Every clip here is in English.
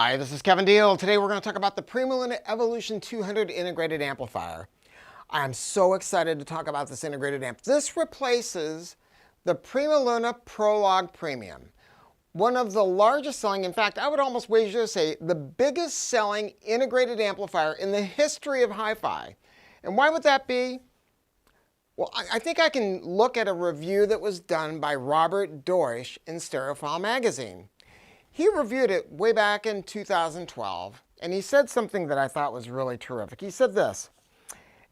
Hi, this is Kevin Deal. Today we're going to talk about the PrimaLuna Evolution 200 integrated amplifier. I'm so excited to talk about this integrated amp. This replaces the PrimaLuna ProLogue Premium, one of the largest selling, in fact, I would almost wager to say the biggest selling integrated amplifier in the history of hi-fi. And why would that be? Well, I think I can look at a review that was done by Robert Deutsch in Stereophile magazine. He reviewed it way back in 2012, and he said something that I thought was really terrific. He said this: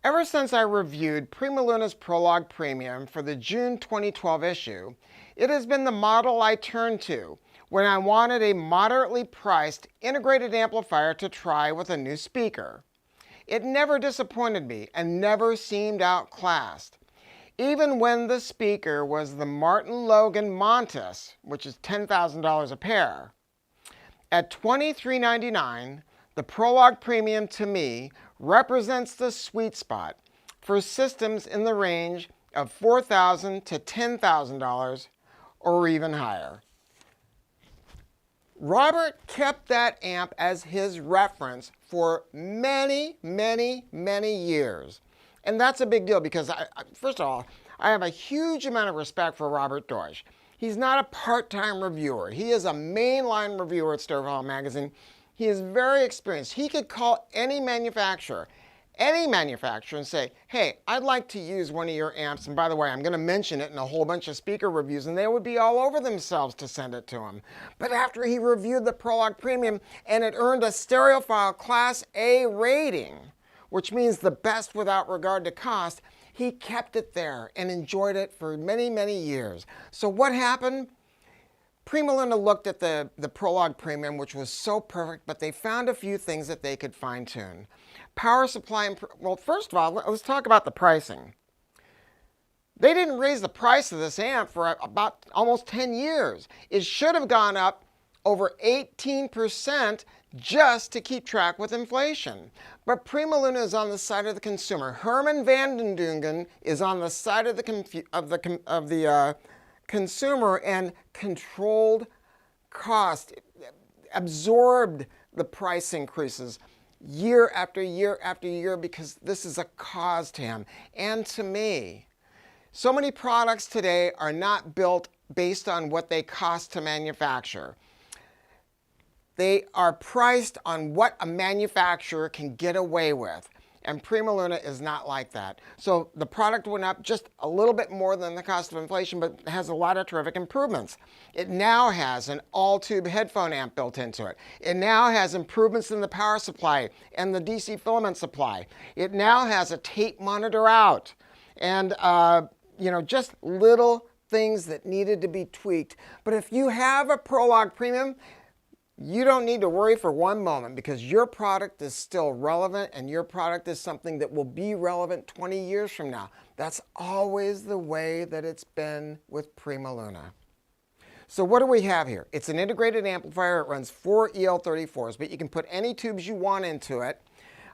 ever since I reviewed PrimaLuna's ProLogue Premium for the June 2012 issue, it has been the model I turned to when I wanted a moderately priced integrated amplifier to try with a new speaker. It never disappointed me and never seemed outclassed. Even when the speaker was the Martin Logan Montes, which is $10,000 a pair. At $23.99, the ProLogue Premium to me represents the sweet spot for systems in the range of $4,000 to $10,000 or even higher. Robert kept that amp as his reference for many, many, many years. And that's a big deal because, first of all, I have a huge amount of respect for Robert Deutsch. He's not a part-time reviewer. He is a mainline reviewer at Stereophile magazine. He is very experienced. He could call any manufacturer and say, hey, I'd like to use one of your amps. And by the way, I'm going to mention it in a whole bunch of speaker reviews, and they would be all over themselves to send it to him. But after he reviewed the ProLogue Premium and it earned a Stereophile Class A rating, which means the best without regard to cost, he kept it there and enjoyed it for many, many years. So what happened? PrimaLuna looked at the ProLogue Premium, which was so perfect, but they found a few things that they could fine-tune. Power supply, well, first of all, let's talk about the pricing. They didn't raise the price of this amp for about almost 10 years. It should have gone up over 18% just to keep track with inflation. But PrimaLuna is on the side of the consumer. Herman van den Dungen is on the side of the consumer and controlled cost, absorbed the price increases year after year after year because this is a cause to him and to me. So many products today are not built based on what they cost to manufacture. They are priced on what a manufacturer can get away with. And PrimaLuna is not like that. So the product went up just a little bit more than the cost of inflation, but has a lot of terrific improvements. It now has an all-tube headphone amp built into it. It now has improvements in the power supply and the DC filament supply. It now has a tape monitor out. And, just little things that needed to be tweaked. But if you have a ProLogue Premium, you don't need to worry for one moment because your product is still relevant and your product is something that will be relevant 20 years from now. That's always the way that it's been with PrimaLuna. So what do we have here? It's an integrated amplifier. It runs 4 EL34s, but you can put any tubes you want into it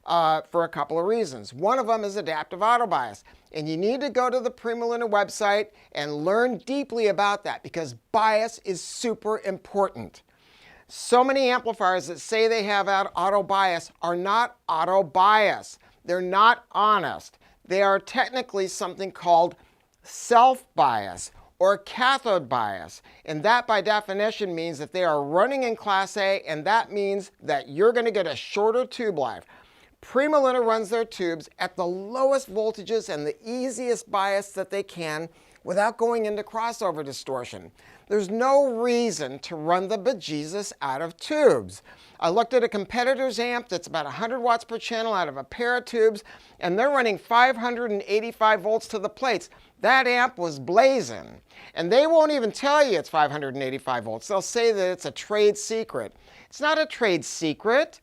for a couple of reasons. One of them is adaptive auto bias. And you need to go to the PrimaLuna website and learn deeply about that because bias is super important. So many amplifiers that say they have auto bias are not auto bias. They're not honest. They are technically something called self-bias or cathode bias. And that by definition means that they are running in Class A, and that means that you're going to get a shorter tube life. PrimaLuna runs their tubes at the lowest voltages and the easiest bias that they can without going into crossover distortion. There's no reason to run the bejesus out of tubes. I looked at a competitor's amp that's about 100 watts per channel out of a pair of tubes, and they're running 585 volts to the plates. That amp was blazing. And they won't even tell you it's 585 volts. They'll say that it's a trade secret. It's not a trade secret.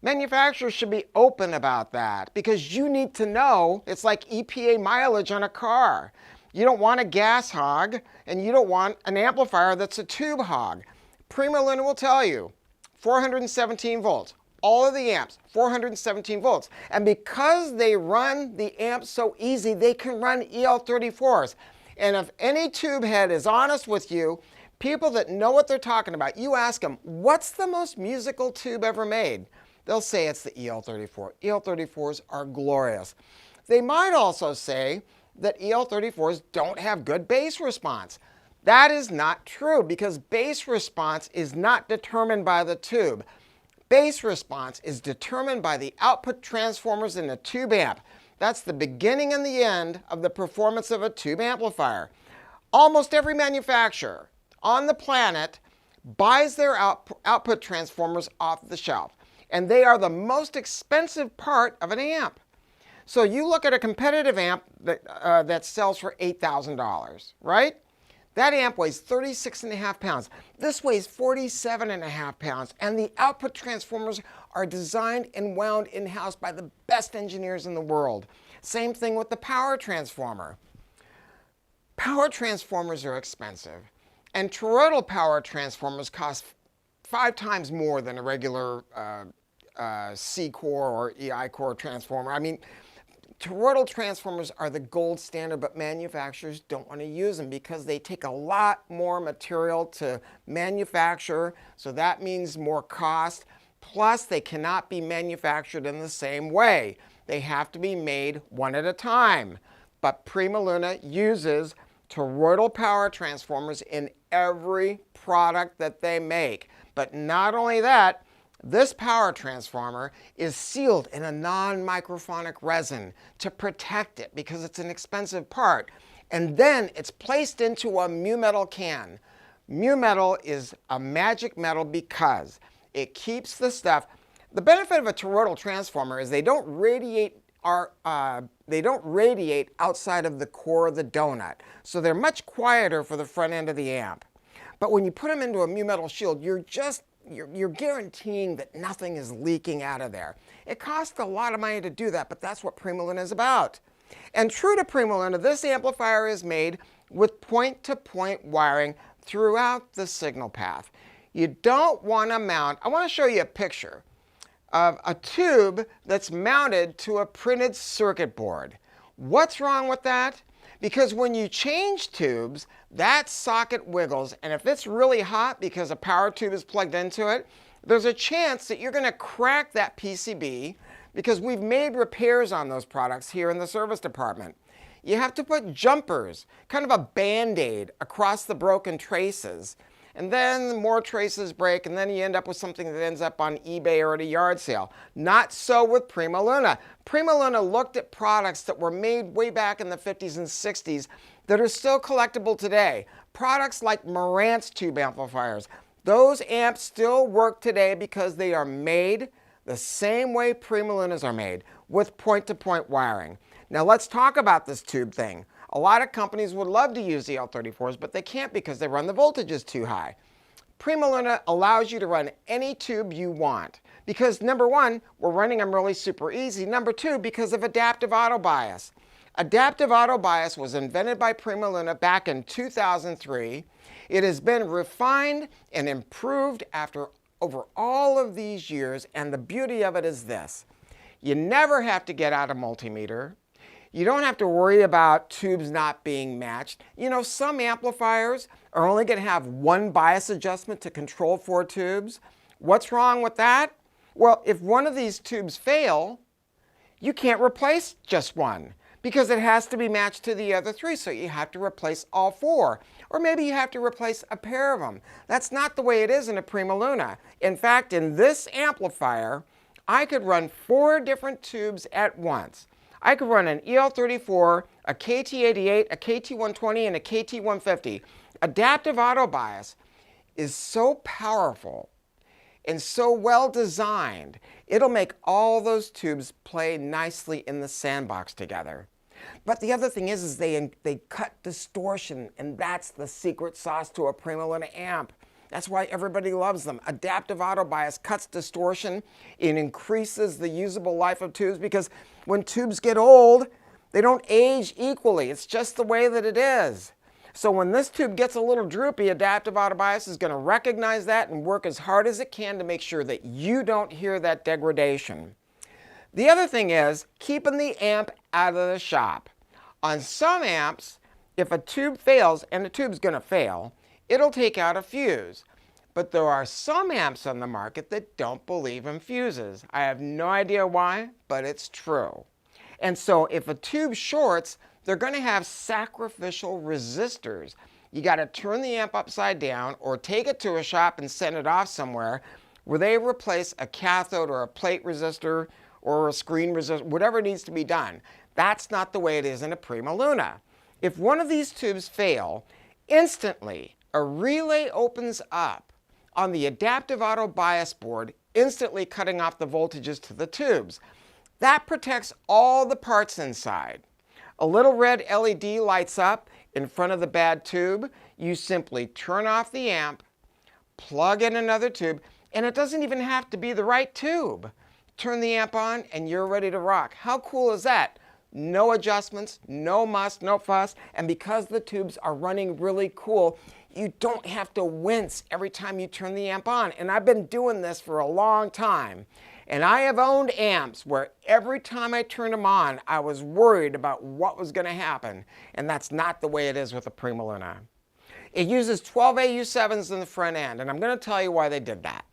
Manufacturers should be open about that because you need to know. It's like EPA mileage on a car. You don't want a gas hog, and you don't want an amplifier that's a tube hog. PrimaLuna will tell you 417 volts. All of the amps, 417 volts. And because they run the amps so easy, they can run EL34s. And if any tube head is honest with you, People that know what they're talking about, you ask them, what's the most musical tube ever made? They'll say it's the EL34. EL34s are glorious. They might also say that EL34s don't have good bass response. That is not true because bass response is not determined by the tube. Bass response is determined by the output transformers in a tube amp. That's the beginning and the end of the performance of a tube amplifier. Almost every manufacturer on the planet buys their output transformers off the shelf, and they are the most expensive part of an amp. So you look at a competitive amp that sells for $8,000, right? That amp weighs 36.5 pounds. This weighs 47.5 pounds, and the output transformers are designed and wound in-house by the best engineers in the world. Same thing with the power transformer. Power transformers are expensive, and toroidal power transformers cost 5 times more than a regular C-core or EI-core transformer. I mean, toroidal transformers are the gold standard, but manufacturers don't want to use them because they take a lot more material to manufacture, so that means more cost. Plus, they cannot be manufactured in the same way. They have to be made one at a time. But PrimaLuna uses toroidal power transformers in every product that they make. But not only that, this power transformer is sealed in a non-microphonic resin to protect it because it's an expensive part. And then it's placed into a mu metal can. Mu metal is a magic metal because it keeps the stuff. The benefit of a toroidal transformer is they don't radiate outside of the core of the donut. So they're much quieter for the front end of the amp. But when you put them into a mu metal shield, you're guaranteeing that nothing is leaking out of there. It costs a lot of money to do that, but that's what PrimaLuna is about. And true to PrimaLuna, this amplifier is made with point-to-point wiring throughout the signal path. You don't want to mount, I want to show you a picture of a tube that's mounted to a printed circuit board. What's wrong with that? Because when you change tubes, that socket wiggles, and if it's really hot because a power tube is plugged into it, there's a chance that you're going to crack that PCB because we've made repairs on those products here in the service department. You have to put jumpers, kind of a Band-Aid across the broken traces, and then more traces break, and then you end up with something that ends up on eBay or at a yard sale. Not so with PrimaLuna. PrimaLuna looked at products that were made way back in the 50s and 60s that are still collectible today. Products like Marantz tube amplifiers. Those amps still work today because they are made the same way PrimaLunas are made, with point-to-point wiring. Now let's talk about this tube thing. A lot of companies would love to use the EL34s, but they can't because they run the voltages too high. PrimaLuna allows you to run any tube you want because, number one, we're running them really super easy. Number two, because of adaptive auto bias. Adaptive auto bias was invented by PrimaLuna back in 2003. It has been refined and improved over all of these years, and the beauty of it is this. You never have to get out a multimeter. You don't have to worry about tubes not being matched. You know, some amplifiers are only going to have one bias adjustment to control 4 tubes. What's wrong with that? Well, if one of these tubes fail, you can't replace just one because it has to be matched to the other 3, so you have to replace all 4. Or maybe you have to replace a pair of them. That's not the way it is in a PrimaLuna. In fact, in this amplifier, I could run 4 different tubes at once. I could run an EL34, a KT88, a KT120, and a KT150. Adaptive auto bias is so powerful and so well designed, it'll make all those tubes play nicely in the sandbox together. But the other thing is they cut distortion, and that's the secret sauce to a PrimaLuna amp. That's why everybody loves them. Adaptive auto bias cuts distortion. It increases the usable life of tubes because when tubes get old, they don't age equally. It's just the way that it is. So when this tube gets a little droopy, adaptive auto bias is going to recognize that and work as hard as it can to make sure that you don't hear that degradation. The other thing is keeping the amp out of the shop. On some amps, if a tube fails, and the tube's going to fail, it'll take out a fuse. But there are some amps on the market that don't believe in fuses. I have no idea why, but it's true. And so if a tube shorts, they're going to have sacrificial resistors. You got to turn the amp upside down or take it to a shop and send it off somewhere where they replace a cathode or a plate resistor or a screen resistor, whatever needs to be done. That's not the way it is in a PrimaLuna. If one of these tubes fail, instantly a relay opens up on the adaptive auto bias board, instantly cutting off the voltages to the tubes. That protects all the parts inside. A little red LED lights up in front of the bad tube. You simply turn off the amp, plug in another tube, and it doesn't even have to be the right tube. Turn the amp on and you're ready to rock. How cool is that? No adjustments, no muss, no fuss, and because the tubes are running really cool, you don't have to wince every time you turn the amp on. And I've been doing this for a long time. And I have owned amps where every time I turned them on, I was worried about what was going to happen. And that's not the way it is with a PrimaLuna. It uses 12 AU7s in the front end, and I'm going to tell you why they did that.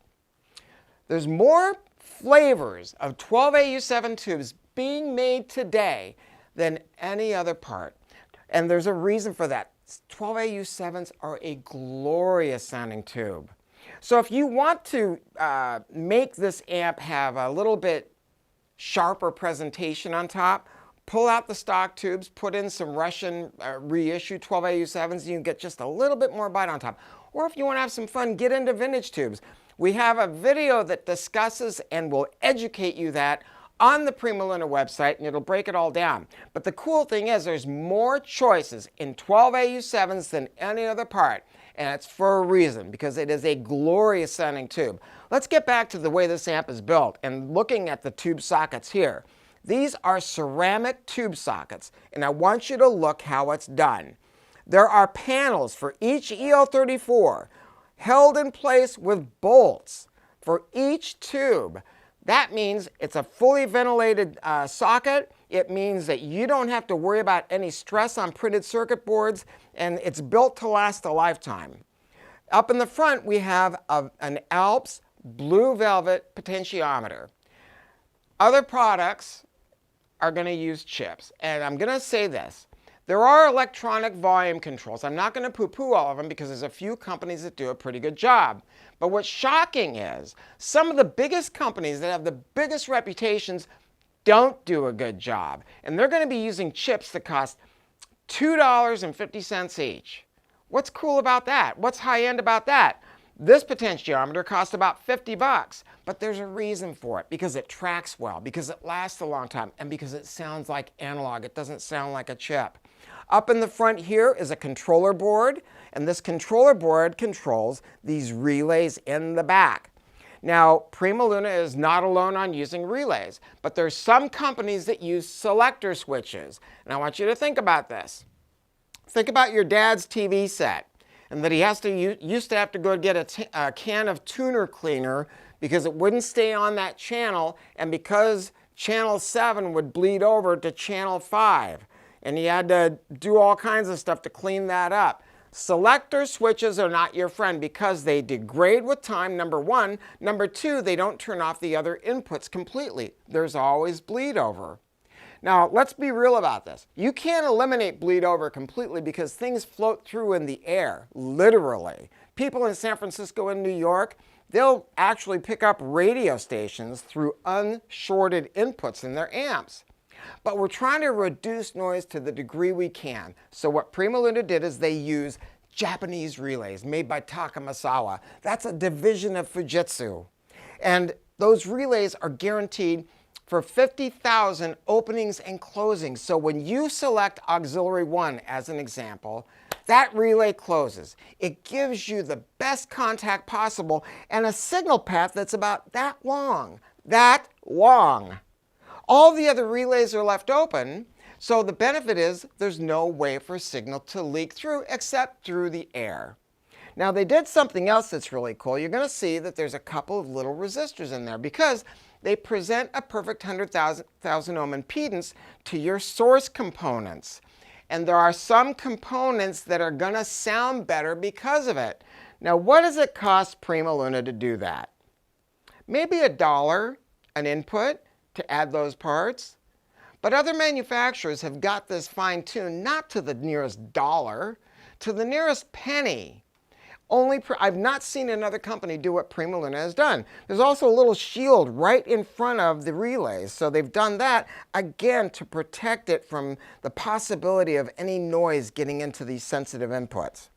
There's more flavors of 12 AU7 tubes being made today than any other part. And there's a reason for that. 12 AU7s are a glorious sounding tube. So if you want to make this amp have a little bit sharper presentation on top, pull out the stock tubes, put in some Russian reissue 12 AU7s, and you can get just a little bit more bite on top. Or if you want to have some fun, get into vintage tubes. We have a video that discusses and will educate you that on the PrimaLuna website, and it'll break it all down. But the cool thing is there's more choices in 12 AU7s than any other part. And it's for a reason, because it is a glorious sounding tube. Let's get back to the way this amp is built and looking at the tube sockets here. These are ceramic tube sockets, and I want you to look how it's done. There are panels for each EL34 held in place with bolts for each tube. That means it's a fully ventilated socket. It means that you don't have to worry about any stress on printed circuit boards, and it's built to last a lifetime. Up in the front, we have an Alps blue velvet potentiometer. Other products are going to use chips, and I'm going to say this. There are electronic volume controls. I'm not going to poo-poo all of them because there's a few companies that do a pretty good job. But what's shocking is some of the biggest companies that have the biggest reputations don't do a good job. And they're going to be using chips that cost $2.50 each. What's cool about that? What's high-end about that? This potentiometer costs about 50 bucks, but there's a reason for it, because it tracks well, because it lasts a long time, and because it sounds like analog. It doesn't sound like a chip. Up in the front here is a controller board, and this controller board controls these relays in the back. Now, PrimaLuna is not alone on using relays, but there's some companies that use selector switches. And I want you to think about this. Think about your dad's TV set, and that he used to have to go get a can of tuner cleaner because it wouldn't stay on that channel, and because channel 7 would bleed over to channel 5. And he had to do all kinds of stuff to clean that up. Selector switches are not your friend because they degrade with time, number one. Number two, they don't turn off the other inputs completely. There's always bleed over. Now, let's be real about this. You can't eliminate bleed over completely because things float through in the air, literally. People in San Francisco and New York, they'll actually pick up radio stations through unshorted inputs in their amps. But we're trying to reduce noise to the degree we can. So what PrimaLuna did is they use Japanese relays made by Takamasawa. That's a division of Fujitsu. And those relays are guaranteed for 50,000 openings and closings. So when you select auxiliary 1 as an example, that relay closes. It gives you the best contact possible and a signal path that's about that long. That long. All the other relays are left open, so the benefit is there's no way for signal to leak through except through the air. Now they did something else that's really cool. You're going to see that there's a couple of little resistors in there because they present a perfect 100,000 ohm impedance to your source components. And there are some components that are going to sound better because of it. Now, what does it cost PrimaLuna to do that? Maybe $1 an input to add those parts. But other manufacturers have got this fine-tuned not to the nearest dollar, to the nearest penny. I've not seen another company do what PrimaLuna has done. There's also a little shield right in front of the relays. So they've done that, again, to protect it from the possibility of any noise getting into these sensitive inputs.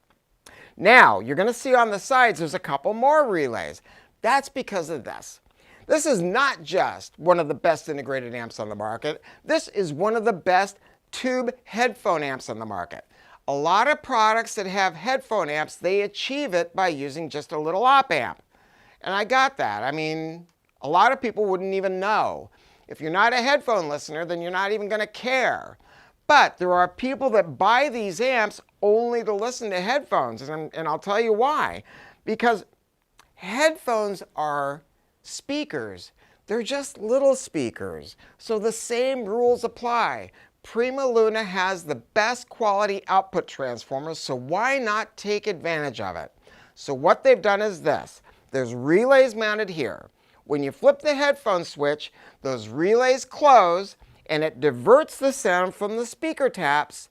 Now, you're going to see on the sides there's a couple more relays. That's because of this. This is not just one of the best integrated amps on the market. This is one of the best tube headphone amps on the market. A lot of products that have headphone amps, they achieve it by using just a little op amp. And I got that. I mean, a lot of people wouldn't even know. If you're not a headphone listener, then you're not even going to care. But there are people that buy these amps only to listen to headphones, and I'll tell you why. Because headphones are speakers. They're just little speakers. So the same rules apply. PrimaLuna has the best quality output transformers, so why not take advantage of it? So what they've done is this. There's relays mounted here. When you flip the headphone switch, those relays close and it diverts the sound from the speaker taps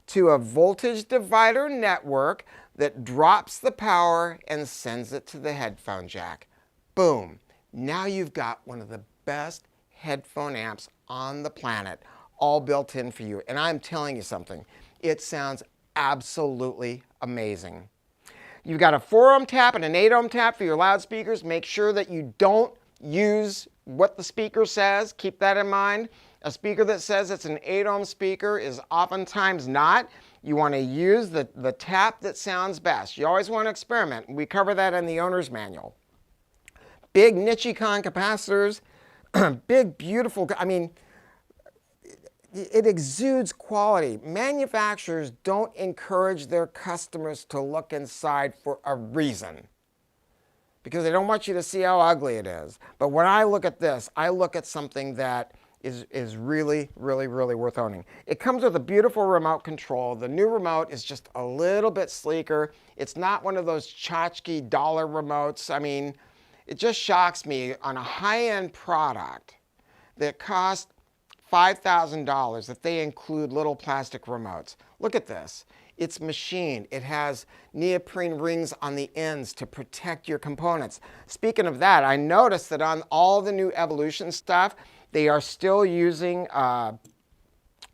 to a voltage divider network that drops the power and sends it to the headphone jack. Boom. Now you've got one of the best headphone amps on the planet, all built in for you. And I'm telling you something, it sounds absolutely amazing. You've got a 4 ohm tap and an 8 ohm tap for your loudspeakers. Make sure that you don't use what the speaker says. Keep that in mind. A speaker that says it's an 8 ohm speaker is oftentimes not. You want to use the tap that sounds best. You always want to experiment. We cover that in the owner's manual. Big Nichicon capacitors, big, beautiful, I mean, it exudes quality. Manufacturers don't encourage their customers to look inside for a reason, because they don't want you to see how ugly it is. But when I look at this, I look at something that is really, really, really worth owning. It comes with a beautiful remote control. The new remote is just a little bit sleeker. It's not one of those tchotchke dollar remotes. I mean, it just shocks me on a high-end product that costs $5,000 that they include little plastic remotes. Look at this. It's machined. It has neoprene rings on the ends to protect your components. Speaking of that, I noticed that on all the new Evolution stuff, they are still using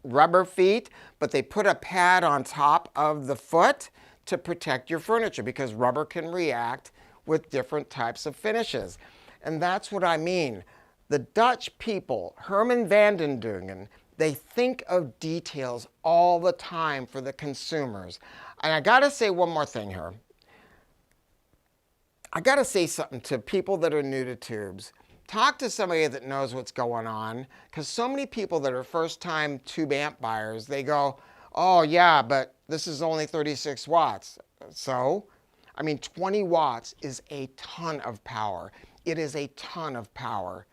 rubber feet, but they put a pad on top of the foot to protect your furniture, because rubber can react with different types of finishes. And that's what I mean. The Dutch people, Herman van den Dungen, they think of details all the time for the consumers. And I gotta say one more thing here. I gotta say something to people that are new to tubes. Talk to somebody that knows what's going on, because so many people that are first-time tube amp buyers, they go, oh yeah, but this is only 36 watts. So, I mean, 20 watts is a ton of power. It is a ton of power.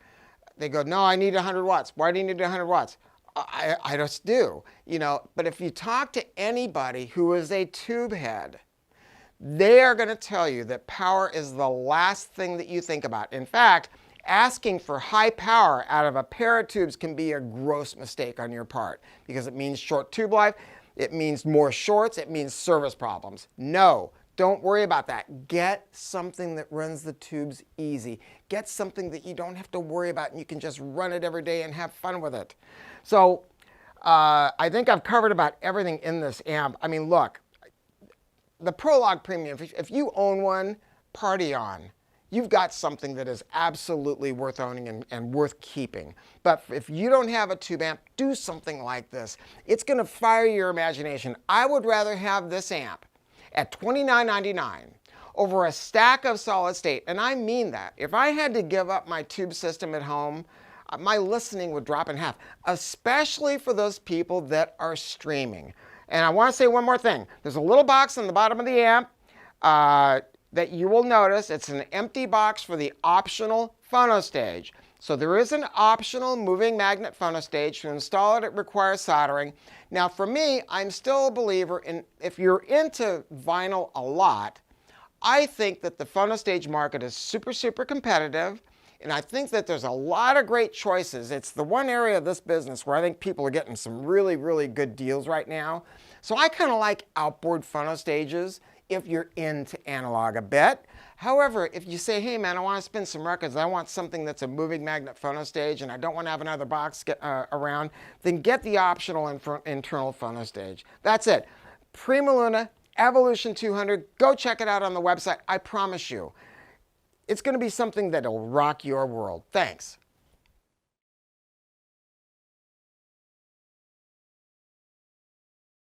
They go, no, I need 100 watts. Why do you need 100 watts? I just do, you know. But if you talk to anybody who is a tube head, they are going to tell you that power is the last thing that you think about. In fact, asking for high power out of a pair of tubes can be a gross mistake on your part, because it means short tube life, it means more shorts, it means service problems. No. Don't worry about that. Get something that runs the tubes easy. Get something that you don't have to worry about and you can just run it every day and have fun with it. So I think I've covered about everything in this amp. I mean, look, the ProLogue Premium, if you own one, party on. You've got something that is absolutely worth owning and worth keeping. But if you don't have a tube amp, do something like this. It's going to fire your imagination. I would rather have this amp at $29.99 over a stack of solid state. And I mean that. If I had to give up my tube system at home, my listening would drop in half, especially for those people that are streaming. And I want to say one more thing. There's a little box on the bottom of the amp that you will notice. It's an empty box for the optional phono stage. So there is an optional moving magnet phonostage. To install it, it requires soldering. Now for me, I'm still a believer in, if you're into vinyl a lot, I think that the phonostage market is super, super competitive. And I think that there's a lot of great choices. It's the one area of this business where I think people are getting some really, really good deals right now. So I kind of like outboard phonostages if you're into analog a bit. However, if you say, hey man, I want to spin some records, I want something that's a moving magnet phonostage and I don't want to have another box around, then get the optional internal phonostage. That's it. PrimaLuna Evolution 200. Go check it out on the website. I promise you, it's going to be something that will rock your world. Thanks.